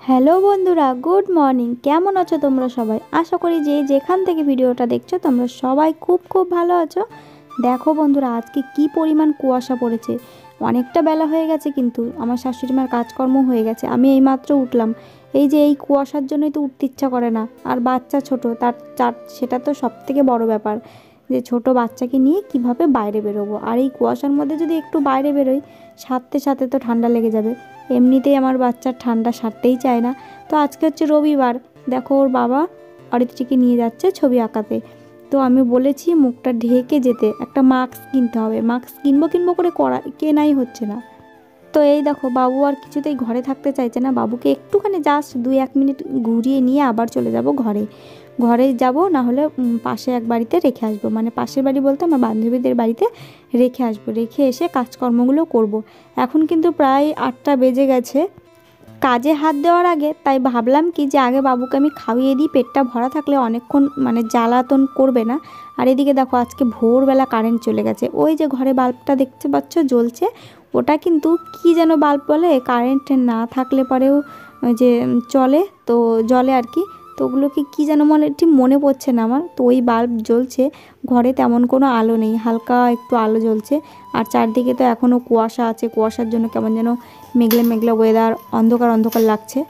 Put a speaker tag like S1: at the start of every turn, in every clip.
S1: Hello বন্ধুরা, good morning. কেমন আছো তোমরা সবাই? আশা করি যে যেখান থেকে ভিডিওটা দেখছো তোমরা সবাই খুব খুব ভালো আছো। দেখো বন্ধুরা, আজকে কি পরিমাণ কুয়াশা পড়েছে। অনেকটা বেলা হয়ে গেছে, কিন্তু আমার শাশুড়ি মার কাজকর্ম হয়ে গেছে। আমি এইমাত্র উঠলাম। এই যে এই কুয়াশার জন্যই তো উঠতে ইচ্ছা করে না। আর বাচ্চা ছোট, সেটা তো সবথেকে বড় ব্যাপার, যে ছোট বাচ্চাকে নিয়ে কিভাবে বাইরে বেরোবো। আর এই কুয়াশার মধ্যে যদি একটু বাইরে বেরোই, সাথে সাথে তো ঠান্ডা লেগে যাবে। এমনিতেই আমার বাচ্চার ঠান্ডা সারতেই চায় না। তো আজকে হচ্ছে রবিবার। দেখো, ওর বাবা অরিত্রীকে নিয়ে যাচ্ছে ছবি আঁকাতে। তো আমি বলেছি মুখটা ঢেকে যেতে, একটা মাস্ক কিনতে হবে। মাস্ক কিনবো করে কেনাই হচ্ছে না। তো এই দেখো, বাবু আর কিছুতেই ঘরে থাকতে চাইছে না। বাবুকে একটুখানি জাস্ট 2-1 মিনিট ঘুরিয়ে নিয়ে আবার চলে যাব ঘরে যাব, না হলে পাশে এক বাড়িতে রেখে আসবো। মানে পাশের বাড়ি বলতে আমার বান্ধবীদের বাড়িতে রেখে আসবো। রেখে এসে কাজকর্মগুলো করব। এখন কিন্তু প্রায় 8টা বেজে গেছে। কাজে হাত দেওয়ার আগে তাই ভাবলাম কি, যে আগে বাবুকে আমি খাইয়ে দিই। পেটটা ভরা থাকলে অনেকক্ষণ মানে জ্বালাতন করবে না। আর এদিকে দেখো, আজকে ভোরবেলা কারেন্ট চলে গেছে। ওই যে ঘরে বাল্বটা দেখতে পাচ্ছ জ্বলছে, ওটা কিন্তু কি যেন বাল্ব বলে, কারেন্ট না থাকলে পরেও যে চলে, তো জ্বলে আর কি। তো ওগুলোকে কী যেন ঠিক মনে পড়ছে না আমার। তো ওই বাল্ব জ্বলছে। ঘরে তেমন কোনো আলো নেই, হালকা একটু আলো জ্বলছে। আর চারদিকে তো এখনও কুয়াশা আছে। কুয়াশার জন্য কেমন যেন মেঘলা মেঘলা ওয়েদার, অন্ধকার অন্ধকার লাগছে।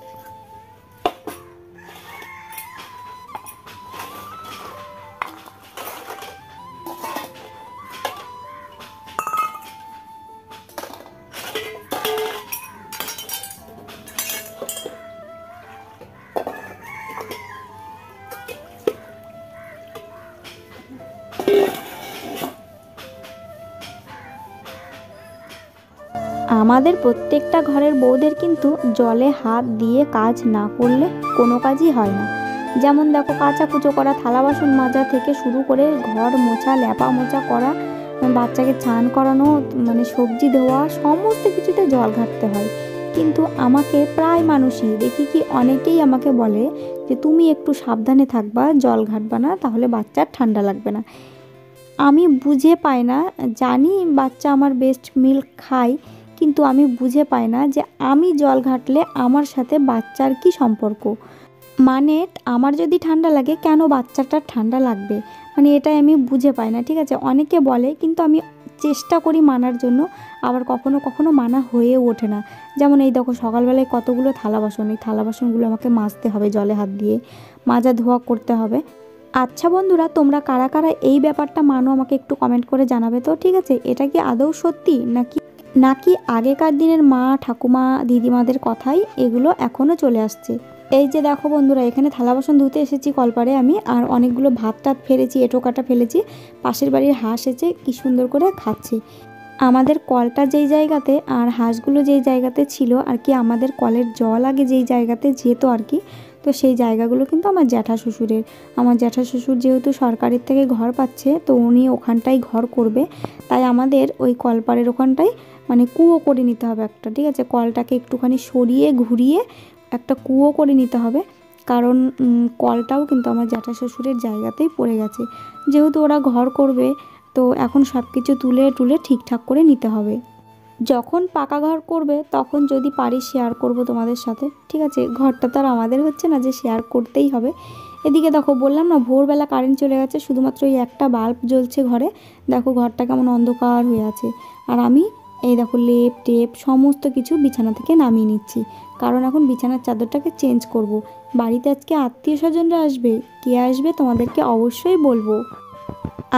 S1: আমাদের প্রত্যেকটা ঘরের বউদের কিন্তু জলে হাত দিয়ে কাজ না করলে কোনো কাজই হয় না। যেমন দেখো, কাচাকুচো করা, থালা বাসন মাজা থেকে শুরু করে ঘর মোছা, ল্যাপা মোছা করা, বাচ্চাকে স্নান করানো, মানে সবজি ধোয়া, সমস্ত কিছুতে জল ঘাটতে হয়। কিন্তু আমাকে প্রায় মানুষই দেখি কি, অনেকেই আমাকে বলে যে তুমি একটু সাবধানে থাকবা, জল ঘাটবা না, তাহলে বাচ্চার ঠান্ডা লাগবে না। আমি বুঝে পাই না। জানি বাচ্চা আমার বেস্ট মিল্ক খায়, কিন্তু আমি বুঝে পাই না যে আমি জল ঘাটলে আমার সাথে বাচ্চার কি সম্পর্ক। মানে আমার যদি ঠান্ডা লাগে, কেন বাচ্চাটার ঠান্ডা লাগবে? মানে এটাই আমি বুঝে পাই না। ঠিক আছে, অনেকে বলে, কিন্তু আমি চেষ্টা করি মানার জন্য, আবার কখনো কখনো মানা হয়ে ওঠে না। যেমন এই দেখো, সকালবেলায় কতগুলো থালা বাসন, এই থালা বাসনগুলো আমাকে মাজতে হবে জলে হাত দিয়ে, মাজা ধোয়া করতে হবে। আচ্ছা বন্ধুরা, তোমরা কারা কারা এই ব্যাপারটা মানো আমাকে একটু কমেন্ট করে জানাবে তো। ঠিক আছে, এটা কি আদৌ সত্যি, নাকি আগেকার দিনের মা ঠাকুমা দিদিমাদের কথাই এগুলো এখনও চলে আসছে। এই যে দেখো বন্ধুরা, এখানে থালা বাসন ধুতে এসেছি কলপারে আমি, আর অনেকগুলো ভাত টাত ফেলেছি, এঁটো কাটা ফেলেছি। পাশের বাড়ির হাঁস এসে কি সুন্দর করে খাচ্ছে। আমাদের কলটা যেই জায়গাতে আর হাঁসগুলো যেই জায়গাতে ছিল আর কি, আমাদের কলের জল আগে যেই জায়গাতে যেত আর কি, তো সেই জায়গাগুলো কিন্তু আমার জ্যাঠা শ্বশুরের। আমার জ্যাঠা শ্বশুর যেহেতু সরকারের থেকে ঘর পাচ্ছে, তো উনি ওখানটাই ঘর করবে। তাই আমাদের ওই কলপাড়ের ওখানটায় মানে কুয়ো করে নিতে হবে একটা। ঠিক আছে, কলটাকে একটুখানি সরিয়ে ঘুরিয়ে একটা কুয়ো করে নিতে হবে। কারণ কলটাও কিন্তু আমার জ্যাঠা শ্বশুরের জায়গাতেই পড়ে গেছে। যেহেতু ওরা ঘর করবে, তো এখন সব কিছু তুলে টুলে ঠিকঠাক করে নিতে হবে। যখন পাকা ঘর করবে তখন যদি পারি শেয়ার করব তোমাদের সাথে। ঠিক আছে, ঘরটা তো আর আমাদের হচ্ছে না যে শেয়ার করতেই হবে। এদিকে দেখো, বললাম না ভোরবেলা কারেন্ট চলে গেছে, শুধুমাত্র এই একটা বাল্ব জ্বলছে ঘরে। দেখো ঘরটা কেমন অন্ধকার হয়ে আছে। আর আমি এই দেখো লেপ টেপ সমস্ত কিছু বিছানা থেকে নামিয়ে নিচ্ছি, কারণ এখন বিছানার চাদরটাকে চেঞ্জ করব। বাড়িতে আজকে আত্মীয় স্বজনরা আসবে। কে আসবে তোমাদেরকে অবশ্যই বলবো।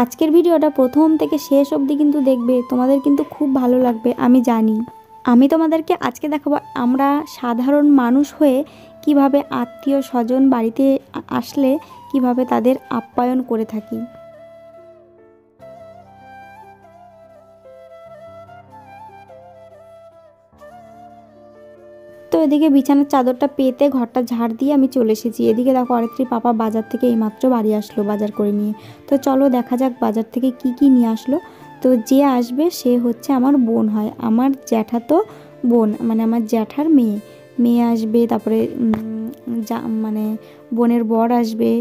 S1: আজকের ভিডিওটা প্রথম থেকে শেষ অবধি কিন্তু দেখবে, তোমাদের কিন্তু খুব ভালো লাগবে আমি জানি। আমি তোমাদেরকে আজকে দেখাবো আমরা সাধারণ মানুষ হয়ে কিভাবে আত্মীয় স্বজন বাড়িতে আসলে কিভাবে তাদের আপ্যায়ন করে থাকি। তো এদিকে বিছানার চাদরটা পেতে ঘরটা ঝাড় দিয়ে আমি চলে এসেছি। এদিকে দেখো, অরিত্রীর পাপা বাজার থেকে এইমাত্র বাড়ি আসলো বাজার করে নিয়ে। তো চলো দেখা যাক বাজার থেকে কি কি নিয়ে আসলো। তো যে আসবে সে হচ্ছে আমার বোন হয়, আমার জ্যাঠাতো বোন, মানে আমার জ্যাঠার মেয়ে আসবে। তারপরে মানে বোনের বর আসবে।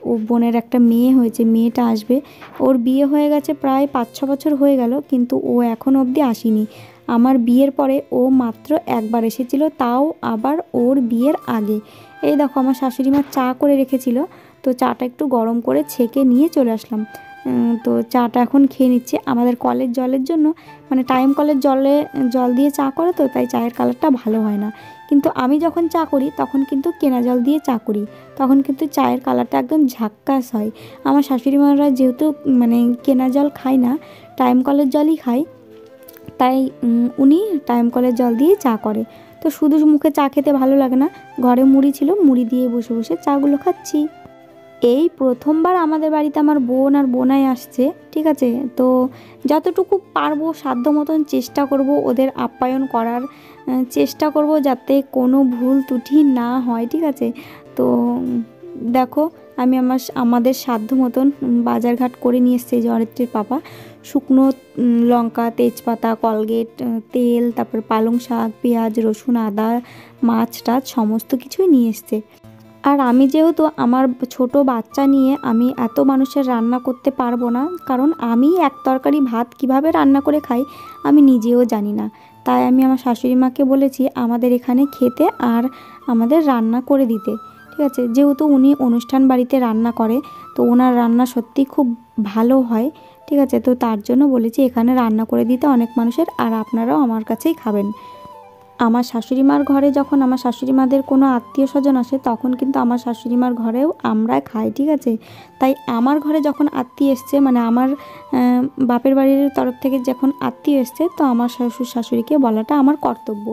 S1: ও বোনের একটা মেয়ে হয়েছে, মেয়েটা আসবে। ওর বিয়ে হয়ে গেছে প্রায় 5-6 বছর হয়ে গেল, কিন্তু ও এখনও অবধি আসেনি। আমার বিয়ের পরে ও মাত্র একবার এসেছিল, তাও আবার ওর বিয়ের আগে। এই দেখো আমার শাশুড়ি মা চা করে রেখেছিল, তো চাটা একটু গরম করে ছেঁকে নিয়ে চলে আসলাম। তো চাটা এখন খেয়ে নিচ্ছে। আমাদের কলের জলের জন্য, মানে টাইম কলের জল দিয়ে চা করে, তো তাই চায়ের কালারটা ভালো হয় না। কিন্তু আমি যখন চা করি তখন কিন্তু কেনা জল দিয়ে চা করি, তখন কিন্তু চায়ের কালারটা একদম ঝাক্কাস হয়। আমার শাশুড়ি মারা যেহেতু মানে কেনা জল খায় না, টাইম কলের জলই খায়, তাই উনি টাইম কলের জল দিয়েই চা করে। তো শুধু মুখে চা খেতে ভালো লাগে না, ঘরে মুড়ি ছিল, মুড়ি দিয়ে বসে বসে চাগুলো খাচ্ছি। এই প্রথমবার আমাদের বাড়িতে আমার বোন আর বোনাই আসছে, ঠিক আছে। তো যতটুকু পারবো সাধ্য মতন চেষ্টা করব ওদের আপ্যায়ন করার, চেষ্টা করব যাতে কোনো ভুল ত্রুটি না হয়, ঠিক আছে। তো দেখো আমি আমাদের সাধ্য মতন বাজারঘাট করে নিয়ে এসেছি। জয়ত্রীর পাপা শুকনো লঙ্কা, তেজপাতা, কলগেট, তেল, তারপর পালং শাক, পেঁয়াজ, রসুন, আদা, মাছ টাছ সমস্ত কিছুই নিয়ে এসছে। আর আমি যেহেতু আমার ছোট বাচ্চা নিয়ে আমি এত মানুষের রান্না করতে পারবো না, কারণ আমি এক তরকারি ভাত কিভাবে রান্না করে খাই আমি নিজেও জানি না। তাই আমি আমার শাশুড়ি মাকে বলেছি আমাদের এখানে খেতে আর আমাদের রান্না করে দিতে, ঠিক আছে। যেহেতু উনি অনুষ্ঠান বাড়িতে রান্না করে, তো ওনার রান্না সত্যি খুব ভালো হয়, ঠিক আছে। তো তার জন্য বলেছি এখানে রান্না করে দিতে অনেক মানুষের, আর আপনারাও আমার কাছেই খাবেন। আমার শাশুড়ি মার ঘরে যখন আমার শাশুড়ি মাদের কোনো আত্মীয় স্বজন আসে তখন কিন্তু আমার শাশুড়ি মার ঘরেও আমরা খাই, ঠিক আছে। তাই আমার ঘরে যখন আত্মীয় এসছে, মানে আমার বাপের বাড়ির তরফ থেকে যখন আত্মীয় এসছে, তো আমার শ্বশুর শাশুড়িকে বলাটা আমার কর্তব্য।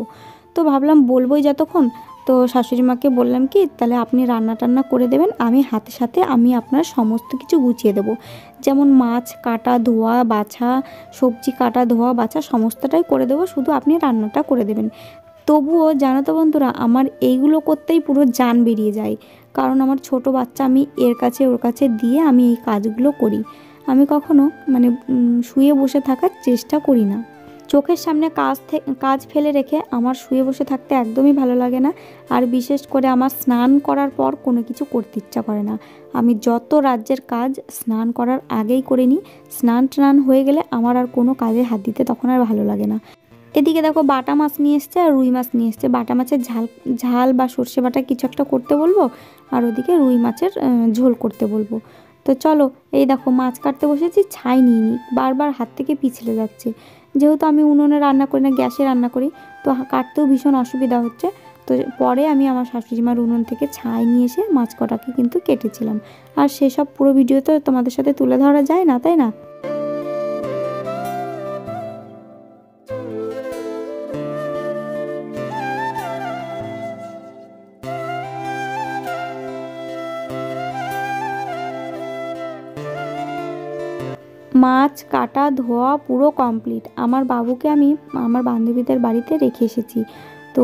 S1: তো ভাবলাম বলবোই যতক্ষণ, তো শাশুড়ি মাকে বললাম কি তাহলে আপনি রান্না টান্না করে দেবেন, আমি হাতে সাথে আমি আপনার সমস্ত কিছু গুছিয়ে দেবো, যেমন মাছ কাটা ধোয়া বাছা, সবজি কাটা ধোয়া বাছা সমস্তটাই করে দেবো, শুধু আপনি রান্নাটা করে দেবেন। তবুও জানো তো বন্ধুরা, আমার এইগুলো করতেই পুরো জান বেরিয়ে যায়, কারণ আমার ছোট বাচ্চা আমি এর কাছে ওর কাছে দিয়ে আমি এই কাজগুলো করি। আমি কখনো মানে শুয়ে বসে থাকার চেষ্টা করি না। চোখের সামনে কাজ ফেলে রেখে আমার শুয়ে বসে থাকতে একদমই ভালো লাগে না। আর বিশেষ করে আমার স্নান করার পর কোনো কিছু করতে ইচ্ছা করে না। আমি যত রাজ্যের কাজ স্নান করার আগেই করে নিই। স্নান হয়ে গেলে আমার আর কোনো কাজে হাত দিতে তখন আর ভালো লাগে না। এদিকে দেখো বাটা মাছ নিয়ে এসছে আর রুই মাছ নিয়ে এসছে। বাটা মাছের ঝাল বা সর্ষে বাটা কিছু একটা করতে বলবো, আর ওদিকে রুই মাছের ঝোল করতে বলবো। তো চলো, এই দেখো মাছ কাটতে বসেছি, ছাই নিয়ে নিই, বারবার হাত থেকে পিছলে যাচ্ছে। যেহেতু আমি উনুনে রান্না করি না, গ্যাসে রান্না করি, তো কাটতেও ভীষণ অসুবিধা হচ্ছে। তো পরে আমি আমার শাশুড়ি মার উনুন থেকে ছাই নিয়ে এসে মাছ কটাকে কিন্তু কেটেছিলাম। আর সেসব পুরো ভিডিও তো তোমাদের সাথে তুলে ধরা যায় না, তাই না। মাছ কাটা ধোয়া পুরো কমপ্লিট। আমার বাবুকে আমি আমার বান্ধবীদের বাড়িতে রেখে এসেছি। তো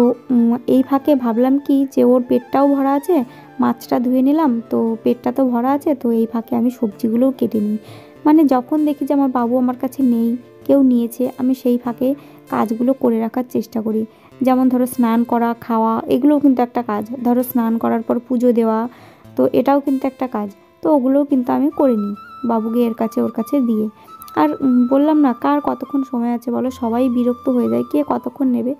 S1: এই ফাঁকে ভাবলাম কি যে ওর পেটটাও ভরা আছে, মাছটা ধুয়ে নিলাম, তো পেটটা তো ভরা আছে, তো এই ফাঁকে আমি সবজিগুলোও কেটে নিই। মানে যখন দেখি যে আমার বাবু আমার কাছে নেই, কেউ নিয়েছে, আমি সেই ফাঁকে কাজগুলো করে রাখার চেষ্টা করি। যেমন ধরো স্নান করা, খাওয়া, এগুলোও কিন্তু একটা কাজ। ধরো স্নান করার পর পুজো দেওয়া, তো এটাও কিন্তু একটা কাজ। তো ওগুলোও কিন্তু আমি করে নিই বাবুকে এর কাছে ওর কাছে দিয়ে। আর বললাম না, কার কতক্ষণ সময় আছে বলো, সবাই বিরক্ত হয়ে যায়, কে কতক্ষণ নেবে।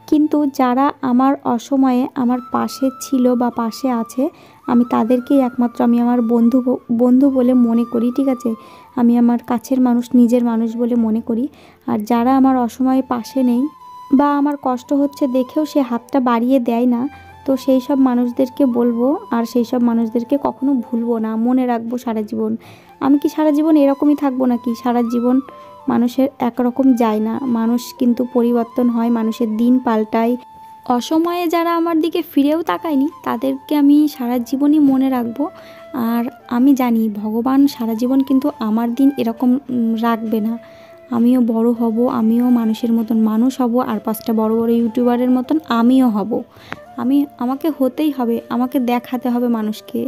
S1: কিন্তু যারা আমার অসময়ে আমার পাশে ছিল বা পাশে আছে, আমি তাদেরকেই একমাত্র আমি আমার বন্ধু বলে মনে করি, ঠিক আছে। আমি আমার কাছের মানুষ, নিজের মানুষ বলে মনে করি। আর যারা আমার অসময়ে পাশে নেই বা আমার কষ্ট হচ্ছে দেখেও সে হাতটা বাড়িয়ে দেয় না, তো সেই সব মানুষদেরকে বলবো, আর সেই সব মানুষদেরকে কখনো ভুলবো না, মনে রাখবো সারা জীবন। আমি কি সারা জীবন এরকমই থাকবো নাকি? সারা জীবন মানুষের একরকম যায় না, মানুষ কিন্তু পরিবর্তন হয়, মানুষের দিন পাল্টায়। অসময়ে যারা আমার দিকে ফিরেও তাকায়নি তাদেরকে আমি সারা জীবনই মনে রাখবো। আর আমি জানি ভগবান সারা জীবন কিন্তু আমার দিন এরকম রাখবে না। আমিও বড় হব, আমিও মানুষের মতন মানুষ হব, আর 5টা বড় বড় ইউটিউবারের মতন আমিও হব। আমাকে হতেই হবে, আমাকে দেখাতে হবে মানুষকে।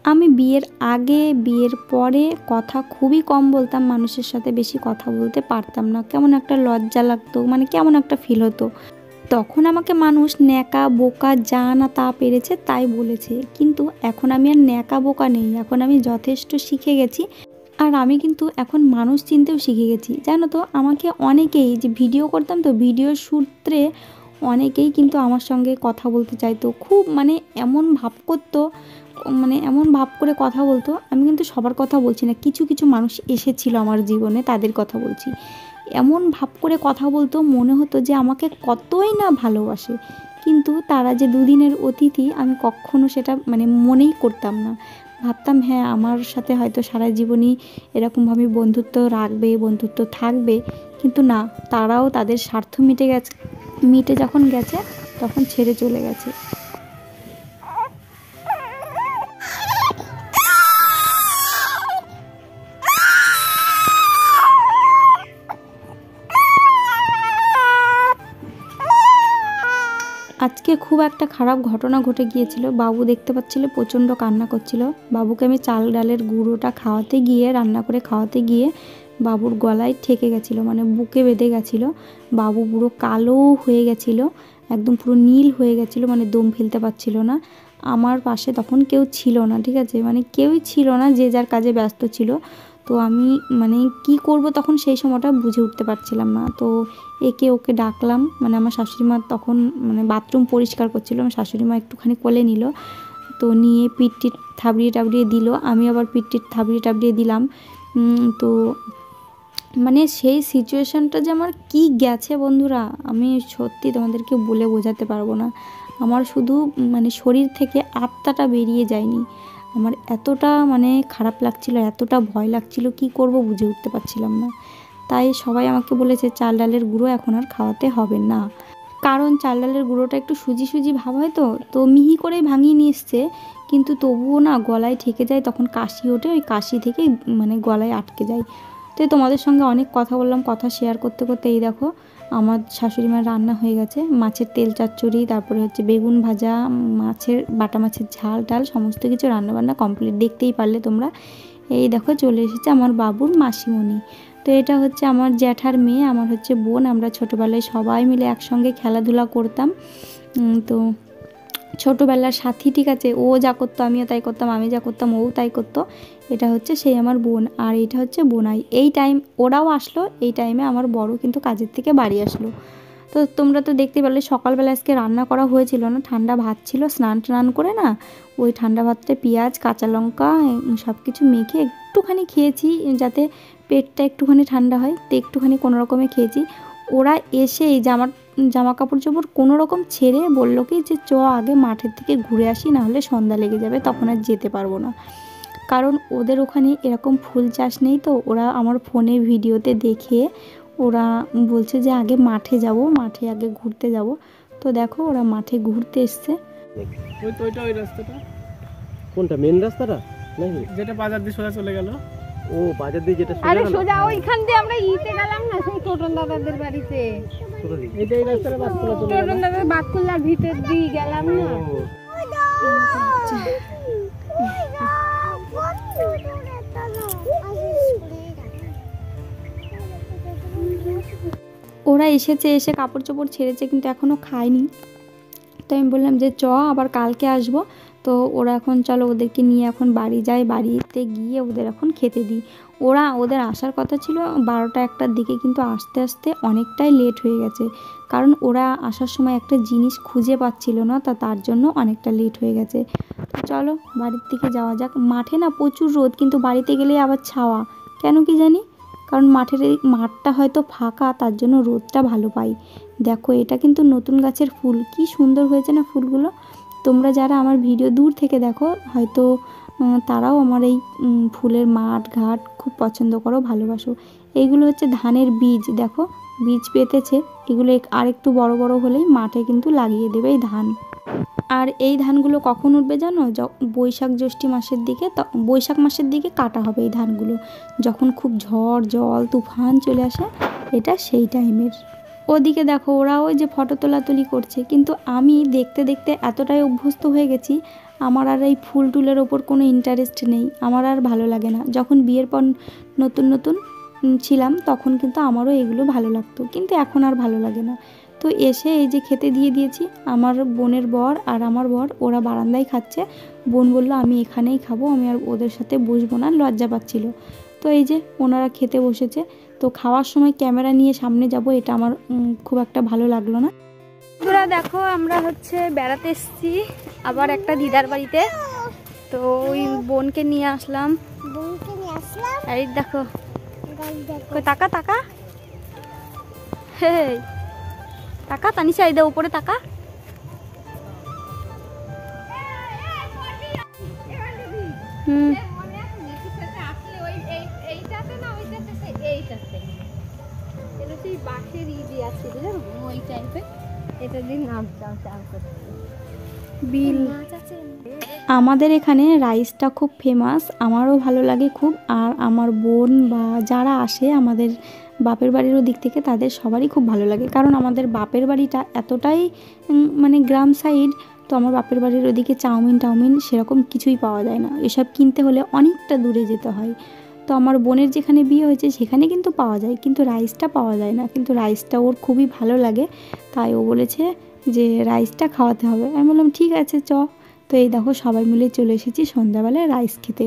S1: আমি বিয়ের আগে বিয়ের পরে কথা খুবই কম বলতাম, মানুষের সাথে বেশি কথা বলতে পারতাম না, কেমন একটা লজ্জা লাগতো, মানে কেমন একটা ফিল হতো। তখন আমাকে মানুষ ন্যাকা বোকা যা না তা পেরেছে তাই বলেছে, কিন্তু এখন আমি আর ন্যাকা বোকা নেই, এখন আমি যথেষ্ট শিখে গেছি। আর আমি কিন্তু এখন মানুষ চিনতেও শিখে গেছি, জানো তো। আমাকে অনেকেই, যে ভিডিও করতাম তো, ভিডিওর সূত্রে অনেকেই কিন্তু আমার সঙ্গে কথা বলতে চাইতো, খুব মানে এমন ভাব করতো, মানে এমন ভাব করে কথা বলতো। আমি কিন্তু সবার কথা বলছি না, কিছু কিছু মানুষ এসেছিল আমার জীবনে, তাদের কথা বলছি। এমন ভাব করে কথা বলতো, মনে হতো যে আমাকে কতই না ভালোবাসে। কিন্তু তারা যে দুদিনের অতিথি, আমি কখনো সেটা মানে মনেই করতাম না। ভাবতাম হ্যাঁ, আমার সাথে হয়তো সারা জীবনই এরকমভাবে বন্ধুত্ব রাখবে, বন্ধুত্ব থাকবে। কিন্তু না, তারাও তাদের স্বার্থ মিটে যখন গেছে, তখন ছেড়ে চলে গেছে। আজকে খুব একটা খারাপ ঘটনা ঘটে গিয়েছিল। বাবু দেখতে পাচ্ছিল প্রচণ্ড কান্না করছিল। বাবুকে আমি চাল ডালের গুঁড়োটা খাওয়াতে গিয়ে, রান্না করে খাওয়াতে গিয়ে, বাবুর গলায় ঠেকে গেছিলো, মানে বুকে বেঁধে গেছিলো। বাবু পুরো কালো হয়ে গেছিলো, একদম পুরো নীল হয়ে গেছিলো, মানে দম ফেলতে পারছিল না। আমার পাশে তখন কেউ ছিল না, ঠিক আছে, মানে কেউই ছিল না, যে যার কাজে ব্যস্ত ছিল। তো আমি মানে কি করব তখন সেই সময়টা বুঝে উঠতে পারছিলাম না। তো ওকে ডাকলাম, মানে আমার শাশুড়ি মা তখন মানে বাথরুম পরিষ্কার করছিল, আমার শাশুড়ি মা একটুখানি কোলে নিল, তো নিয়ে পিঠ টিট থাবড়িয়ে টাবড়িয়ে দিল, আমি আবার পিঠ টিট থাবড়িয়ে টাবড়িয়ে দিলাম। তো মানে সেই সিচুয়েশানটা যে আমার কি গেছে বন্ধুরা, আমি সত্যি তোমাদেরকে বলে বোঝাতে পারবো না। আমার শুধু মানে শরীর থেকে আত্মাটা বেরিয়ে যায়নি। আমার এতটা মানে খারাপ লাগছিল, এতটা ভয় লাগছিল, কি করব বুঝে উঠতে পারছিলাম না। তাই সবাই আমাকে বলেছে চাল ডালের গুঁড়ো এখন আর খাওয়াতে হবে না, কারণ চাল ডালের গুঁড়োটা একটু সুজি সুজি ভাব হয়, তো মিহি করেই ভাঙিয়ে নিয়ে এসছে, কিন্তু তবুও না গলায় ঠেকে যায়, তখন কাশি ওঠে, ওই কাশি থেকে মানে গলায় আটকে যায়। তো তোমাদের সঙ্গে অনেক কথা বললাম, কথা শেয়ার করতে করতে এই দেখো আমার শাশুড়ি মার রান্না হয়ে গেছে। মাছের তেল চচ্চড়ি, তারপরে হচ্ছে বেগুন ভাজা, বাটা মাছের ঝাল টাল সমস্ত কিছু রান্নাবান্না কমপ্লিট, দেখতেই পারলে তোমরা। এই দেখো চলে এসেছে আমার বাবুর মাসিমণি। তো এটা হচ্ছে আমার জ্যাঠার মেয়ে, আমার হচ্ছে বোন। আমরা ছোটোবেলায় সবাই মিলে একসঙ্গে খেলাধুলা করতাম। তো ছোটোবেলার সাথী, ঠিক আছে, ও যা করতো আমিও তাই করতাম, আমি যা করতাম ও তাই করতো। এটা হচ্ছে সেই আমার বোন, আর এটা হচ্ছে বোনাই। এই টাইম ওরাও আসলো, এই টাইমে আমার বড় কিন্তু কাজের থেকে বাড়ি আসলো। তো তোমরা তো দেখতে পারলে সকালবেলা আজকে রান্না করা হয়েছিল না, ঠান্ডা ভাত ছিল, স্নান করে না ওই ঠান্ডা ভাতটা পেঁয়াজ কাঁচা লঙ্কা সব কিছু মেখে একটুখানি খেয়েছি, যাতে পেটটা একটুখানি ঠান্ডা হয়, তো একটুখানি কোনো রকমে খেয়েছি। ওরা এসে এই জামা কাপড় চোপড় কোনো রকম ছেড়ে বললো কি যে আগে মাঠের থেকে ঘুরে আসি, না হলে সন্ধ্যা লেগে যাবে, তখন আর যেতে পারবো না। কারণ ওদের ওখানে এরকম ফুল চাষ নেই, তো ওরা আমার ফোনে ভিডিওতে দেখে ওরা বলছে যে আগে মাঠে যাব, মাঠে আগে ঘুরতে যাব। তো দেখো ওরা মাঠে ঘুরতে এসছে।
S2: ওই রাস্তাটা
S3: কোনটা, মেন রাস্তাটা নাকি
S2: যেটা বাজার দিয়ে সোজা চলে গেল?
S3: ও বাজার দিয়ে যেটা
S4: আরে সোজা ওইখান দিয়ে আমরা ইতে গেলাম না, সেই টোটন দাদাদের বাড়িতে।
S2: এই রাস্তাটা বাসগুলো চলে গেল,
S4: টোটন দাদার বাকুল্লার ভিতর দিয়ে গেলাম না।
S1: ওরা এসেছে, এসে কাপড় চোপড় ছেড়েছে, কিন্তু এখনও খায়নি। তো আমি বললাম যে আবার কালকে আসবো। তো ওরা এখন চলো ওদেরকে নিয়ে এখন বাড়ি যায়, বাড়িতে গিয়ে ওদের এখন খেতে দিই। ওদের আসার কথা ছিল 12টা-1টার দিকে, কিন্তু আস্তে আস্তে অনেকটাই লেট হয়ে গেছে, কারণ ওরা আসার সময় একটা জিনিস খুঁজে পাচ্ছিল না, তার জন্য অনেকটা লেট হয়ে গেছে। তো চলো বাড়ির দিকে যাওয়া যাক। মাঠে না প্রচুর রোদ, কিন্তু বাড়িতে গেলে আবার ছাওয়া, কেন কি জানি, কারণ মাঠটা হয়তো ফাঁকা, তার জন্য রোদটা ভালো পাই। দেখো এটা কিন্তু নতুন গাছের ফুল, কি সুন্দর হয়েছে না ফুলগুলো। তোমরা যারা আমার ভিডিও দূর থেকে দেখো হয়তো তারাও আমার এই ফুলের মাঠ ঘাট খুব পছন্দ করো, ভালোবাসো। এইগুলো হচ্ছে ধানের বীজ, দেখো বীজ পেতেছে, এগুলো আরেকটু বড় বড় হলেই মাঠে কিন্তু লাগিয়ে দেবে এই ধান। আর এই ধানগুলো কখন উঠবে জানো, বৈশাখ জ্যৈষ্ঠ মাসের দিকে, বৈশাখ মাসের দিকে কাটা হবে এই ধানগুলো, যখন খুব ঝড় জল তুফান চলে আসে, এটা সেই টাইমের। ওদিকে দেখো ওরা ওই যে ফটো তোলাতুলি করছে, কিন্তু আমি দেখতে দেখতে এতটাই অভ্যস্ত হয়ে গেছি, আমার আর এই ফুল টুলের ওপর কোনো ইন্টারেস্ট নেই, আমার আর ভালো লাগে না। যখন বিয়ের পর নতুন নতুন ছিলাম তখন কিন্তু আমারও এগুলো ভালো লাগতো, কিন্তু এখন আর ভালো লাগে না। তো এসে এই যে খেতে দিয়ে দিয়েছি, আমার বোনের বর আর আমার বর ওরা বারান্দায় খাচ্ছে। বোন বলল আমি এখানেই খাবো, আমি আর ওদের সাথে বসবো না, লজ্জা পাচ্ছিল। তো এই যে ওনারা খেতে বসেছে। তো খাওয়ার সময় ক্যামেরা নিয়ে সামনে যাব, এটা আমার খুব একটা ভালো লাগলো না। বন্ধুরা দেখো আমরা হচ্ছে বেড়াতে এসেছি আবার একটা দিদার বাড়িতে। তো ওই বোনকে নিয়ে আসলাম। এই দেখো কই তাকা তাকা, হে তাকা তানিশা, এই দে উপরে তাকা। হুম বিল। আমাদের এখানে রাইসটা খুব ফেমাস, আমারও ভালো লাগে খুব। আর আমার বোন বা যারা আসে আমাদের বাপের বাড়ির দিক থেকে তাদের সবারই খুব ভালো লাগে, কারণ আমাদের বাপের বাড়িটা এতটাই মানে গ্রাম সাইড। তো আমার বাপের বাড়ির ওদিকে চাউমিন সেরকম কিছুই পাওয়া যায় না, এসব কিনতে হলে অনেকটা দূরে যেতে হয়। তো আমার বোনের যেখানে বিয়ে হয়েছে সেখানে কিন্তু পাওয়া যায়, কিন্তু রাইসটা পাওয়া যায় না। কিন্তু রাইসটা ওর খুবই ভালো লাগে, তাই ও বলেছে যে রাইসটা খাওয়াতে হবে। আমি বললাম ঠিক আছে চ। তো এই দেখো সবাই মিলে চলে এসেছি সন্ধ্যাবেলায় রাইস খেতে।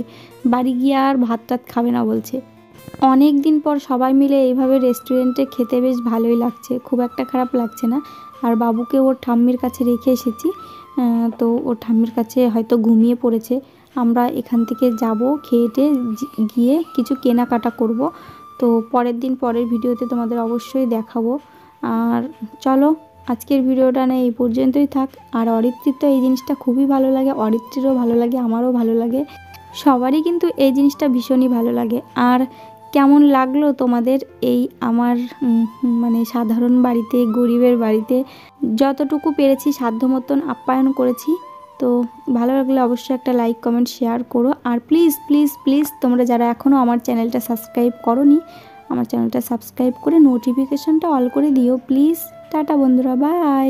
S1: বাড়ি গিয়ে আর ভাত টাত খাবে না বলছে। অনেক দিন পর সবাই মিলে এইভাবে রেস্টুরেন্টে খেতে বেশ ভালোই লাগছে, খুব একটা খারাপ লাগছে না। আর বাবুকে ওর ঠাম্মির কাছে রেখে এসেছি, তো ওর ঠাম্মির কাছে হয়তো ঘুমিয়ে পড়েছে। আমরা এখান থেকে যাব, খেয়ে গিয়ে কিছু কেনাকাটা করব। তো পরের দিন পরের ভিডিওতে তোমাদের অবশ্যই দেখাবো। আর চলো আজকের ভিডিওটা না এই পর্যন্তই থাক। আর অরিত্রীর তো এই জিনিসটা খুবই ভালো লাগে, অরিত্রীরও ভালো লাগে, আমারও ভালো লাগে, সবারই কিন্তু এই জিনিসটা ভীষণই ভালো লাগে। আর কেমন লাগলো তোমাদের এই আমার মানে সাধারণ বাড়িতে, গরিবের বাড়িতে যতটুকু পেরেছি সাধ্য মতন আপ্যায়ন করেছি। তো ভালো লাগলে অবশ্যই একটা লাইক কমেন্ট শেয়ার করো। আর প্লিজ প্লিজ প্লিজ তোমরা যারা এখনও আমার চ্যানেলটা সাবস্ক্রাইব করোনি, আমার চ্যানেলটা সাবস্ক্রাইব করে নোটিফিকেশনটা অল করে দিও প্লিজ। টাটা বন্ধুরা, বাই।